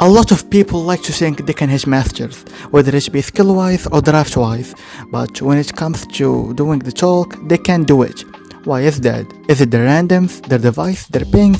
A lot of people like to think they can hit masters, whether it be skill-wise or draft-wise, but when it comes to doing the chalk, they can't do it. Why is that? Is it their randoms, their device, their ping?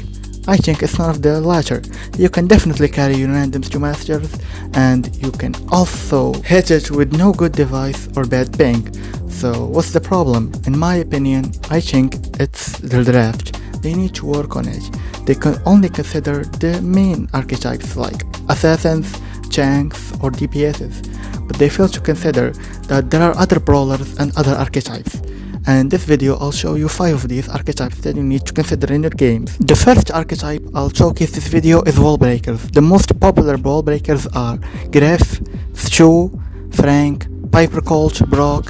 I think it's none of the latter. You can definitely carry your randoms to masters, and you can also hit it with no good device or bad ping. So what's the problem? In my opinion, I think it's their draft. They need to work on it. They can only consider the main archetypes like assassins, tanks, or DPSs, but they fail to consider that there are other brawlers and other archetypes. And in this video I'll show you 5 of these archetypes that you need to consider in your games. The first archetype I'll showcase this video is wall breakers. The most popular wall breakers are Griff, Stu, Frank, Piper Colt, Brock,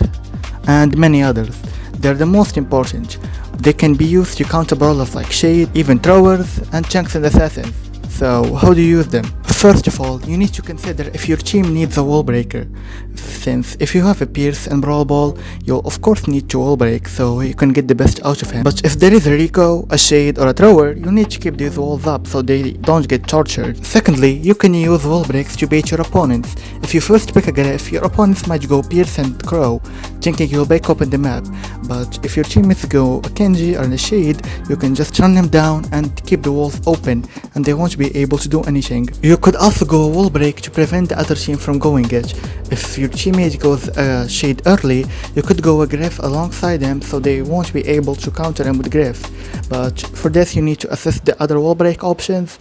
and many others. They're the most important. They can be used to counter brawlers like Shade, even throwers, and tanks and assassins. So how do you use them? First of all, you need to consider if your team needs a wall breaker, since if you have a Pierce and Brawl Ball, you'll of course need to wall break so you can get the best out of him. But if there is a Rico, a Shade, or a thrower, you need to keep these walls up so they don't get tortured. Secondly, you can use wall breaks to bait your opponents. If you first pick a Griff, your opponents might go Pierce and Crow, thinking you'll break open the map. But if your teammates go a Kenji or a Shade, you can just run them down and keep the walls open, and they won't be able to do anything. You could also go a wall break to prevent the other team from going it. If your teammate goes a Shade early, you could go a Griff alongside them so they won't be able to counter him with Griff. But for this you need to assess the other wall break options.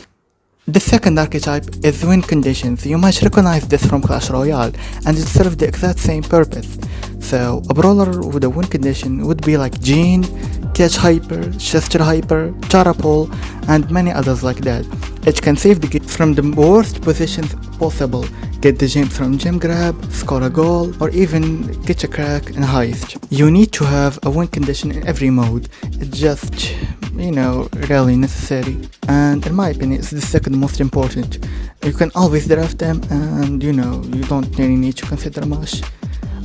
The second archetype is win conditions. You might recognize this from Clash Royale, and it serves the exact same purpose. So a brawler with a win condition would be like Jean, Catch Hyper, Chester Hyper, Charapol, and many others like that. It can save the game from the worst positions possible, get the gems from gem grab, score a goal, or even get a crack in a heist. You need to have a win condition in every mode. It's just, really necessary. And in my opinion, it's the second most important. You can always draft them, and you don't really need to consider much.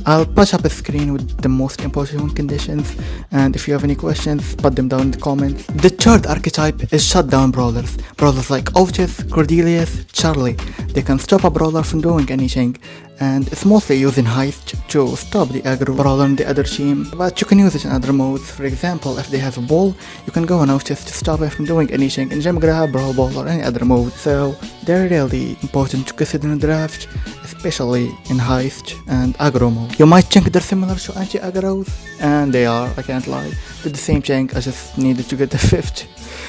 I'll patch up a screen with the most important win conditions, and if you have any questions, put them down in the comments. The third archetype is shutdown brawlers. Brawlers like Otis, Cordelius, Charlie. They can stop a brawler from doing anything, and it's mostly used in heist to stop the aggro brawler in the other team, but you can use it in other modes. For example, if they have a ball, you can go on Otis to stop it from doing anything in gem grab, brawl ball, or any other mode. So they're really important to consider in the draft, especially in heist and aggro mode. You might think they're similar to anti-aggros, and they are, I can't lie. They're the same thing, I just needed to get the fifth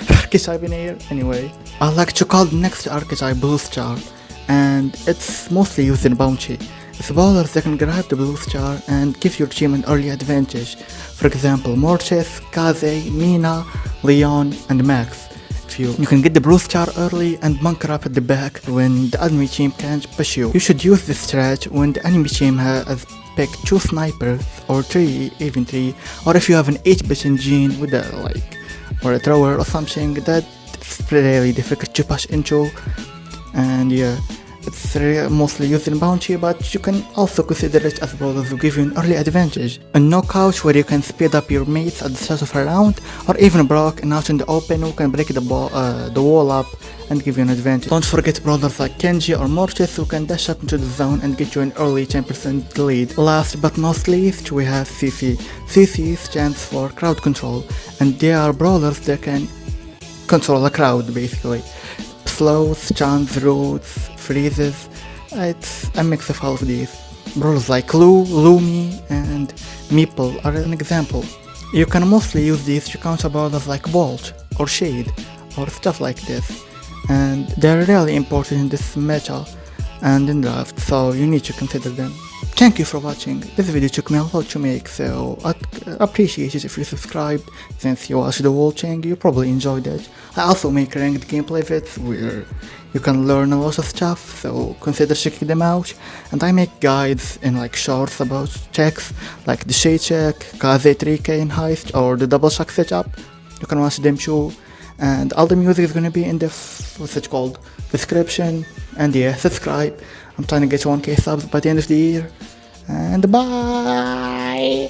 archetype in here. Anyway, I like to call the next archetype Blue Star, and it's mostly used in bounty. It's brawlers that can grab the Blue Star and give your team an early advantage. For example, Mortis, Kaze, Mina, Leon, and Max. You can get the Blue Star early and bunker up at the back when the enemy team can't push you. You should use this strat when the enemy team has picked 2 snipers, or 3, even 3, or if you have an 8-bit engine with or a thrower or something that's really difficult to push into. And yeah, it's mostly used in bounty, but you can also consider it as brawlers who give you an early advantage. A knockout where you can speed up your mates at the start of a round, or even Brock and out in the open who can break the wall up and give you an advantage. Don't forget brawlers like Kenji or Mortis who can dash up into the zone and get you an early 10% lead. Last but not least, we have CC. CC stands for crowd control, and they are brawlers that can control a crowd basically. Slows, stuns, roots, freezes. It's a mix of all of these. Brawlers like Lou, Lumi, and Meeple are an example. You can mostly use these to counter brawlers like Bolt or Shade or stuff like this, and they're really important in this meta and in draft, so you need to consider them. Thank you for watching. This video took me a lot to make, so I'd appreciate it if you subscribed. Since you watched the whole thing, you probably enjoyed it. I also make ranked gameplay vids where you can learn a lot of stuff, so consider checking them out. And I make guides in shorts about checks, like the Shade check, Kaze 3k in heist, or the double shock setup. You can watch them too. And all the music is gonna be in the description. And yeah, subscribe. I'm trying to get 1k subs by the end of the year. And bye!